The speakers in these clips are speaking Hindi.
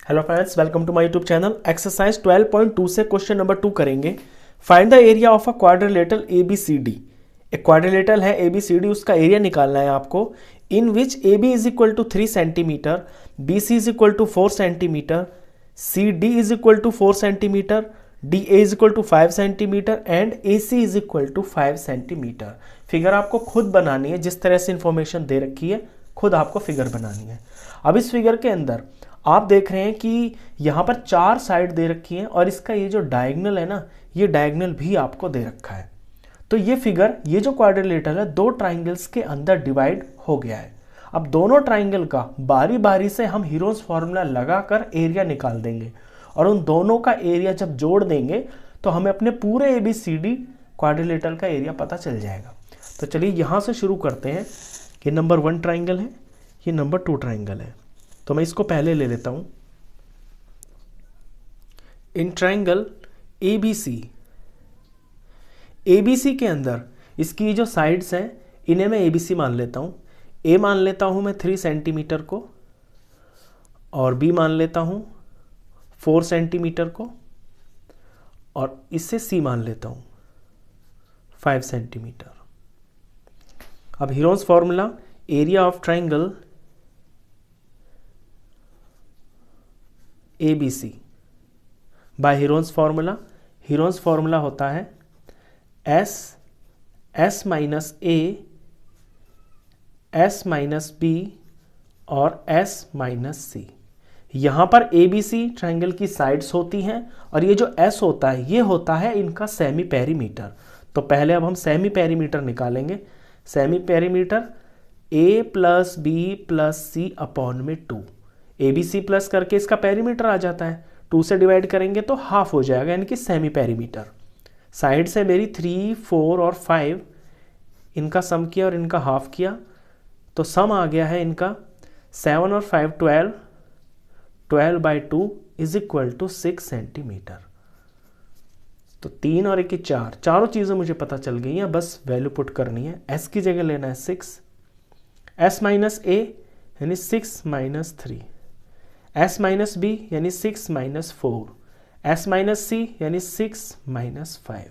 Hello friends, welcome to my YouTube channel. Exercise 12.2 से क्वेश्चन नंबर 2 करेंगे। Find the area of a quadrilateral A B C D. एक क्वाड्रिलेटरल है ए बी सी डी, उसका एरिया निकालना है आपको। In which A B is equal to 3 centimetre, B C is equal to 4 centimetre, C D is equal to 4 centimetre, D A is equal to 5 centimetre and A C is equal to 5 centimetre. Figure आपको खुद बनानी है, जिस तरह से इंफॉर्मेशन दे रखी है खुद आपको फिगर बनानी है। अब इस फिगर के अंदर आप देख रहे हैं कि यहाँ पर 4 साइड दे रखी हैं और इसका ये जो डायगोनल है ना, ये डायगोनल भी आपको दे रखा है। तो ये फिगर, ये जो क्वाड्रिलेटरल है, 2 ट्राइंगल्स के अंदर डिवाइड हो गया है। अब दोनों ट्राइंगल का बारी बारी से हम हीरोज फॉर्मूला लगाकर एरिया निकाल देंगे और उन दोनों का एरिया जब जोड़ देंगे तो हमें अपने पूरे A B C D quadrilateral का एरिया पता चल जाएगा। तो चलिए यहाँ से शुरू करते हैं। ये नंबर 1 ट्राइंगल है, ये नंबर 2 ट्राइंगल है। तो मैं इसको पहले ले लेता हूं। इन ट्राइंगल एबीसी के अंदर इसकी जो साइड्स हैं इन्हें मैं एबीसी मान लेता हूं। ए मान लेता हूं मैं 3 सेंटीमीटर को, और बी मान लेता हूं 4 सेंटीमीटर को, और इससे सी मान लेता हूं 5 सेंटीमीटर। अब hero's formula, area of triangle ABC by hero's formula होता है S minus A, S minus B और S माइनस C। यहाँ पर ABC ट्राइंगल की साइड्स होती हैं और ये जो S होता है ये होता है इनका सेमी पेरीमीटर। तो पहले अब हम सेमी पेरीमीटर निकालेंगे। Semi perimeter A plus B plus C upon में 2। ए बी सी प्लस करके इसका पेरीमीटर आ जाता है, 2 से डिवाइड करेंगे तो हाफ हो जाएगा, यानी कि सेमी पेरीमीटर। साइड से मेरी 3, 4 और 5, इनका सम किया और इनका हाफ किया तो सम आ गया है इनका 7 और 5 12, 12 by 2 is equal to 6 centimetre. तो 3 और 1 4, चारों चीज़ें मुझे पता चल गई हैं, बस वैल्यू पुट करनी है। एस की जगह लेना है 6, एस माइनस ए यानी 6 माइनस 3, S माइनस बी यानी 6 माइनस 4, S माइनस सी यानी 6 माइनस 5।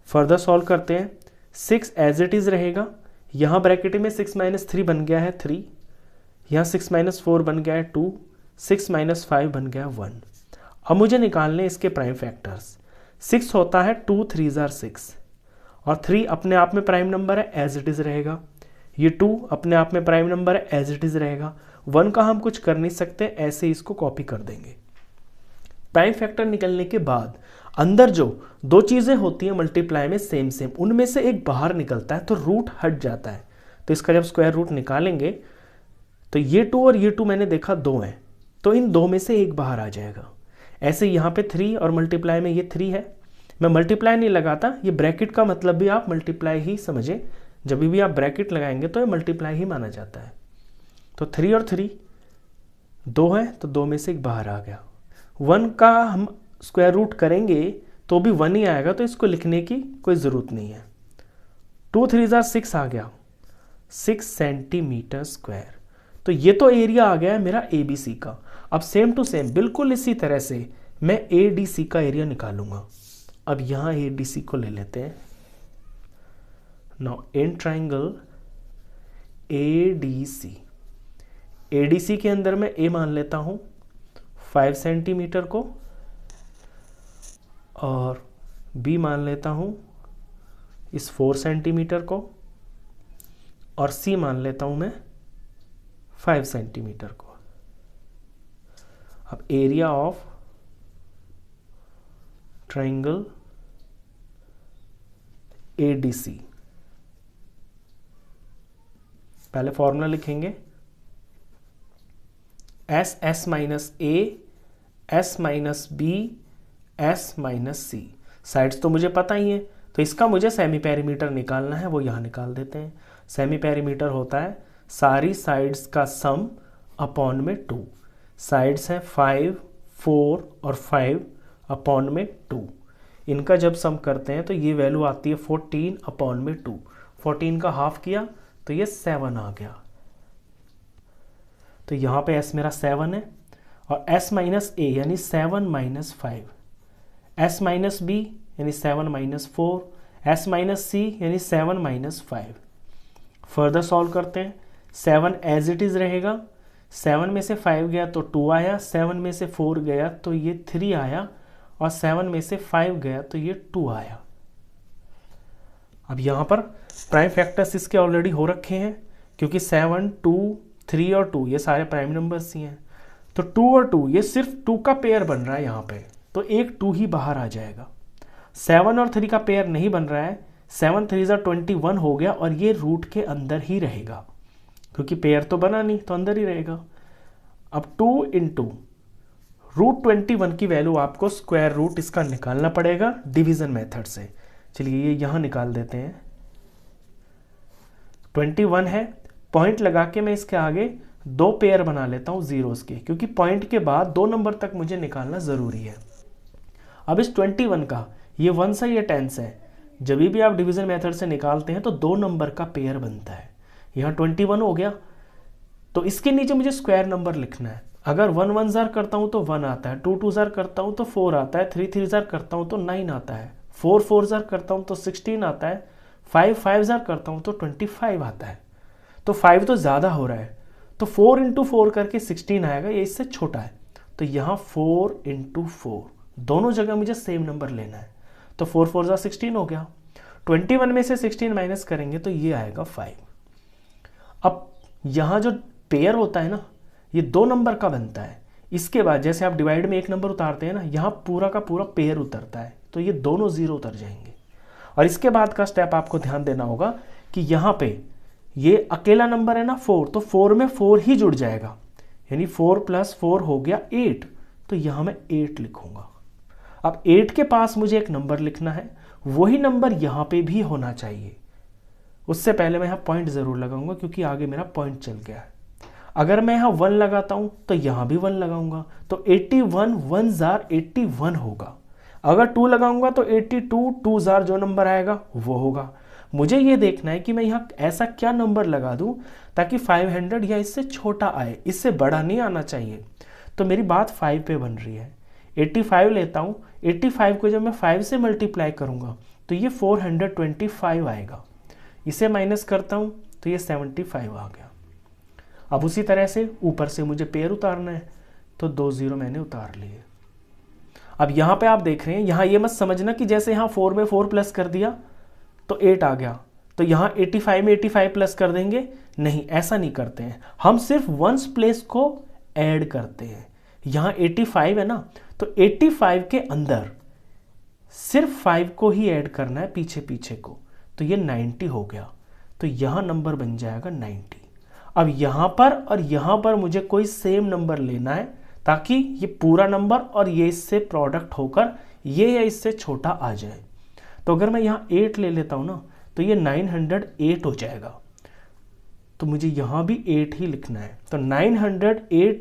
फर्दर सॉल्व करते हैं। 6 एज इट इज रहेगा, यहाँ ब्रैकेट में 6 माइनस 3 बन गया है 3, यहाँ 6 माइनस 4 बन गया है 2, 6 माइनस 5 बन गया 1। अब मुझे निकालने इसके प्राइम फैक्टर्स। 6 होता है 2 3 जार 6 और 3 अपने आप में प्राइम नंबर है, एज इट इज रहेगा। ये 2 अपने आप में प्राइम नंबर है, एज इट इज रहेगा। 1 का हम कुछ कर नहीं सकते, ऐसे ही इसको कॉपी कर देंगे। प्राइम फैक्टर निकलने के बाद अंदर जो 2 चीज़ें होती हैं मल्टीप्लाई में सेम, उनमें से एक बाहर निकलता है तो रूट हट जाता है। तो इसका जब स्क्वायर रूट निकालेंगे तो ये 2 और ये 2 मैंने देखा 2 हैं, तो इन 2 में से एक बाहर आ जाएगा। ऐसे यहाँ पे 3 और मल्टीप्लाई में ये 3 है। मैं मल्टीप्लाई नहीं लगाता, ये ब्रैकेट का मतलब भी आप मल्टीप्लाई ही समझे। जब भी आप ब्रैकेट लगाएंगे तो ये मल्टीप्लाई ही माना जाता है। तो 3 और 3 2 है, तो 2 में से एक बाहर आ गया। 1 का हम स्क्वायर रूट करेंगे तो भी 1 ही आएगा, तो इसको लिखने की कोई ज़रूरत नहीं है। 2 3 जार 6 आ गया, 6 सेंटीमीटर स्क्वायर। तो ये तो एरिया आ गया है मेरा ए बी सी का। अब सेम टू सेम बिल्कुल इसी तरह से मैं ए डी सी का एरिया निकालूंगा। अब यहाँ ए डी सी को ले लेते हैं। Now in triangle A D C, ADC के अंदर मैं ए मान लेता हूं 5 सेंटीमीटर को, और बी मान लेता हूं इस 4 सेंटीमीटर को, और सी मान लेता हूं मैं 5 सेंटीमीटर को। अब एरिया ऑफ ट्राइंगल एडीसी, पहले फॉर्मूला लिखेंगे S minus A, S minus B, S minus C. Sides तो मुझे पता ही है, तो इसका मुझे सेमी पेरीमीटर निकालना है, वो यहाँ निकाल देते हैं। सेमी पेरीमीटर होता है सारी साइड्स का सम अपॉन में 2। साइड्स हैं 5, 4 और 5 अपॉन में 2। इनका जब सम करते हैं तो ये वैल्यू आती है 14 अपॉन में 2। 14 का हाफ किया तो ये 7 आ गया। तो यहाँ पे एस मेरा 7 है, और s माइनस a यानी 7 माइनस 5, s माइनस b यानी 7 माइनस 4, s माइनस c यानी 7 माइनस 5। फर्दर सॉल्व करते हैं। 7 एज इट इज़ रहेगा, 7 में से 5 गया तो 2 आया, 7 में से 4 गया तो ये 3 आया, और 7 में से 5 गया तो ये 2 आया। अब यहाँ पर प्राइम फैक्टर्स इसके ऑलरेडी हो रखे हैं, क्योंकि 7, 2, 3 और 2 ये सारे प्राइम नंबर्स ही हैं। तो 2 और 2 ये सिर्फ 2 का पेयर बन रहा है यहाँ पे, तो एक 2 ही बाहर आ जाएगा। 7 और 3 का पेयर नहीं बन रहा है, 7 3 21 हो गया, और ये रूट के अंदर ही रहेगा, क्योंकि पेयर तो बना नहीं तो अंदर ही रहेगा। अब 2 इंटू रूट 21 की वैल्यू आपको स्क्वायर रूट इसका निकालना पड़ेगा डिवीजन मेथड से। चलिए ये यहाँ निकाल देते हैं। 21 है, पॉइंट लगा के मैं इसके आगे 2 पेयर बना लेता हूँ जीरोस के, क्योंकि पॉइंट के बाद 2 नंबर तक मुझे निकालना ज़रूरी है। अब इस 21 का ये 1 से ये 10 है, जब भी आप डिवीजन मेथड से निकालते हैं तो 2 नंबर का पेयर बनता है। यहाँ 21 हो गया, तो इसके नीचे मुझे स्क्वायर नंबर लिखना है। अगर 1 1 जार करता हूँ तो 1 आता है, 2 2 जार करता हूँ तो 4 आता है, 3 3 जार करता हूँ तो 9 आता है, 4 4 जार करता हूँ तो 16 आता है, 5 5 जार करता हूँ तो 25 आता है। तो 5 तो ज़्यादा हो रहा है, तो 4 इंटू 4 करके 16 आएगा, ये इससे छोटा है। तो यहाँ 4 इंटू 4 दोनों जगह मुझे सेम नंबर लेना है, तो 4 4 जार 16 हो गया। 21 में से 16 माइनस करेंगे तो ये आएगा 5। अब यहाँ जो पेयर होता है ना, ये 2 नंबर का बनता है। इसके बाद जैसे आप डिवाइड में 1 नंबर उतारते हैं ना, यहाँ पूरा का पूरा पेयर उतरता है, तो ये दोनों 0 उतर जाएंगे। और इसके बाद का स्टेप आपको ध्यान देना होगा कि यहाँ पे ये अकेला नंबर है ना 4, तो 4 में 4 ही जुड़ जाएगा, यानी 4 + 4 हो गया 8, तो यहाँ मैं 8 लिखूंगा। अब 8 के पास मुझे एक नंबर लिखना है, वही नंबर यहाँ पे भी होना चाहिए। उससे पहले मैं यहाँ पॉइंट ज़रूर लगाऊंगा, क्योंकि आगे मेरा पॉइंट चल गया है। अगर मैं यहाँ 1 लगाता हूँ तो यहाँ भी 1 लगाऊंगा, तो 81 1 जार 81 होगा। अगर 2 लगाऊंगा तो 82 2 जार जो नंबर आएगा वो होगा। मुझे ये देखना है कि मैं यहाँ ऐसा क्या नंबर लगा दूँ ताकि 500 या इससे छोटा आए, इससे बड़ा नहीं आना चाहिए। तो मेरी बात 5 पे बन रही है। 85 लेता हूँ, 85 को जब मैं 5 से मल्टीप्लाई करूँगा तो ये 425 आएगा। इसे माइनस करता हूँ तो ये 75 आ गया। अब उसी तरह से ऊपर से मुझे पेयर उतारना है, तो 2 0 मैंने उतार लिए। अब यहाँ पे आप देख रहे हैं, यहाँ ये मत समझना कि जैसे यहाँ 4 में 4 प्लस कर दिया तो 8 आ गया, तो यहाँ 85 में 85 प्लस कर देंगे। नहीं, ऐसा नहीं करते हैं, हम सिर्फ वंस प्लेस को ऐड करते हैं। यहाँ 85 है ना, तो 85 के अंदर सिर्फ 5 को ही ऐड करना है पीछे पीछे को, तो ये 90 हो गया। तो यहाँ नंबर बन जाएगा 90। अब यहाँ पर और यहाँ पर मुझे कोई सेम नंबर लेना है, ताकि ये पूरा नंबर और ये इससे प्रोडक्ट होकर ये या इससे छोटा आ जाए। तो अगर मैं यहाँ 8 ले लेता हूँ ना, तो ये 908 हो जाएगा। तो मुझे यहाँ भी 8 ही लिखना है, तो 908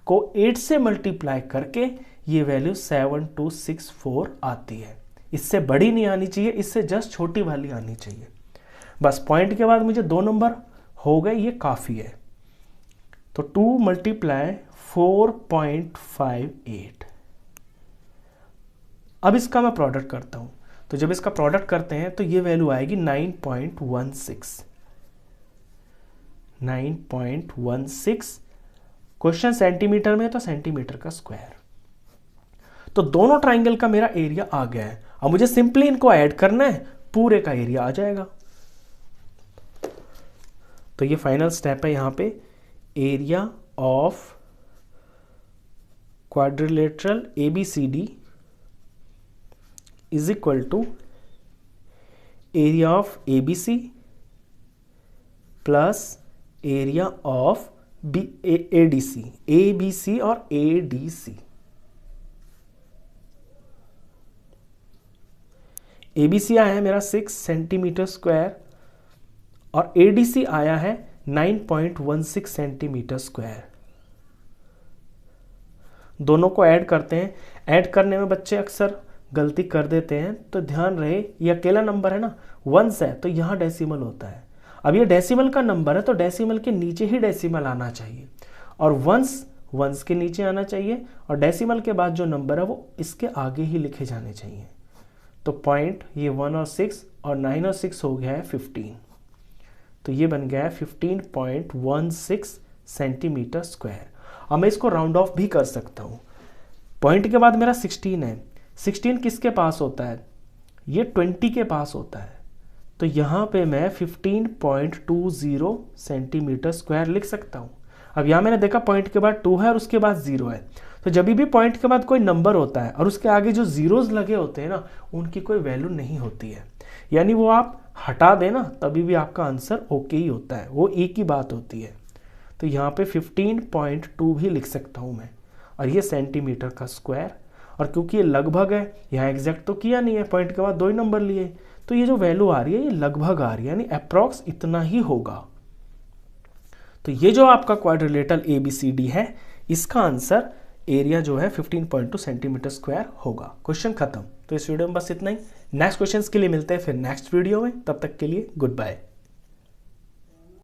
को 8 से मल्टीप्लाई करके ये वैल्यू 7264 आती है। इससे बड़ी नहीं आनी चाहिए, इससे जस्ट छोटी वाली आनी चाहिए। बस पॉइंट के बाद मुझे 2 नंबर हो गए, ये काफ़ी है। तो 2 × 4.58। अब इसका मैं प्रोडक्ट करता हूँ, तो जब इसका प्रोडक्ट करते हैं तो ये वैल्यू आएगी 9.16। 9.16 क्वेश्चन सेंटीमीटर में, तो सेंटीमीटर का स्क्वायर। तो दोनों ट्राइंगल का मेरा एरिया आ गया है। अब मुझे सिंपली इनको ऐड करना है, पूरे का एरिया आ जाएगा। तो ये फाइनल स्टेप है यहाँ पे, area of quadrilateral ABCD is equal to area of ABC plus area of ADC। ABC और ADC। ABC आया है मेरा 6 सेंटीमीटर स्क्वायर और ADC आया है 9.16 सेंटीमीटर स्क्वायर। दोनों को ऐड करते हैं। ऐड करने में बच्चे अक्सर गलती कर देते हैं, तो ध्यान रहे ये अकेला नंबर है ना, 1 है, तो यहाँ डेसिमल होता है। अब ये डेसिमल का नंबर है, तो डेसिमल के नीचे ही डेसिमल आना चाहिए, और 1 वंस के नीचे आना चाहिए और डेसिमल के बाद जो नंबर है वो इसके आगे ही लिखे जाने चाहिए। तो पॉइंट ये 1 और 6 और 9 और 6 हो गया है 15, तो ये बन गया है 15.16 सेंटीमीटर स्क्वायर। अब मैं इसको राउंड ऑफ भी कर सकता हूँ। पॉइंट के बाद मेरा 16 है, 16 किसके पास होता है, ये 20 के पास होता है, तो यहाँ पे मैं 15.20 सेंटीमीटर स्क्वायर लिख सकता हूँ। अब यहाँ मैंने देखा पॉइंट के बाद 2 है और उसके बाद 0 है, तो जब भी पॉइंट के बाद कोई नंबर होता है और उसके आगे जो जीरोस लगे होते हैं ना, उनकी कोई वैल्यू नहीं होती है, यानी वो आप हटा देना तभी भी आपका आंसर ओके ही होता है, वो एक ही बात होती है। तो यहाँ पे 15.2 भी लिख सकता हूँ मैं, और ये सेंटीमीटर का स्क्वायर, और क्योंकि ये लगभग है, यहाँ एग्जैक्ट तो किया नहीं है, पॉइंट के बाद 2 ही नंबर लिए, तो ये जो वैल्यू आ रही है ये लगभग आ रही है, यानी अप्रॉक्स इतना ही होगा। तो ये जो आपका क्वाड्रिलेटरल ABCD है, इसका आंसर एरिया जो है 15.2 सेंटीमीटर स्क्वायर होगा। क्वेश्चन खत्म। तो इस वीडियो में बस इतना ही। नेक्स्ट क्वेश्चन के लिए मिलते हैं फिर नेक्स्ट वीडियो में, तब तक के लिए गुड बाय।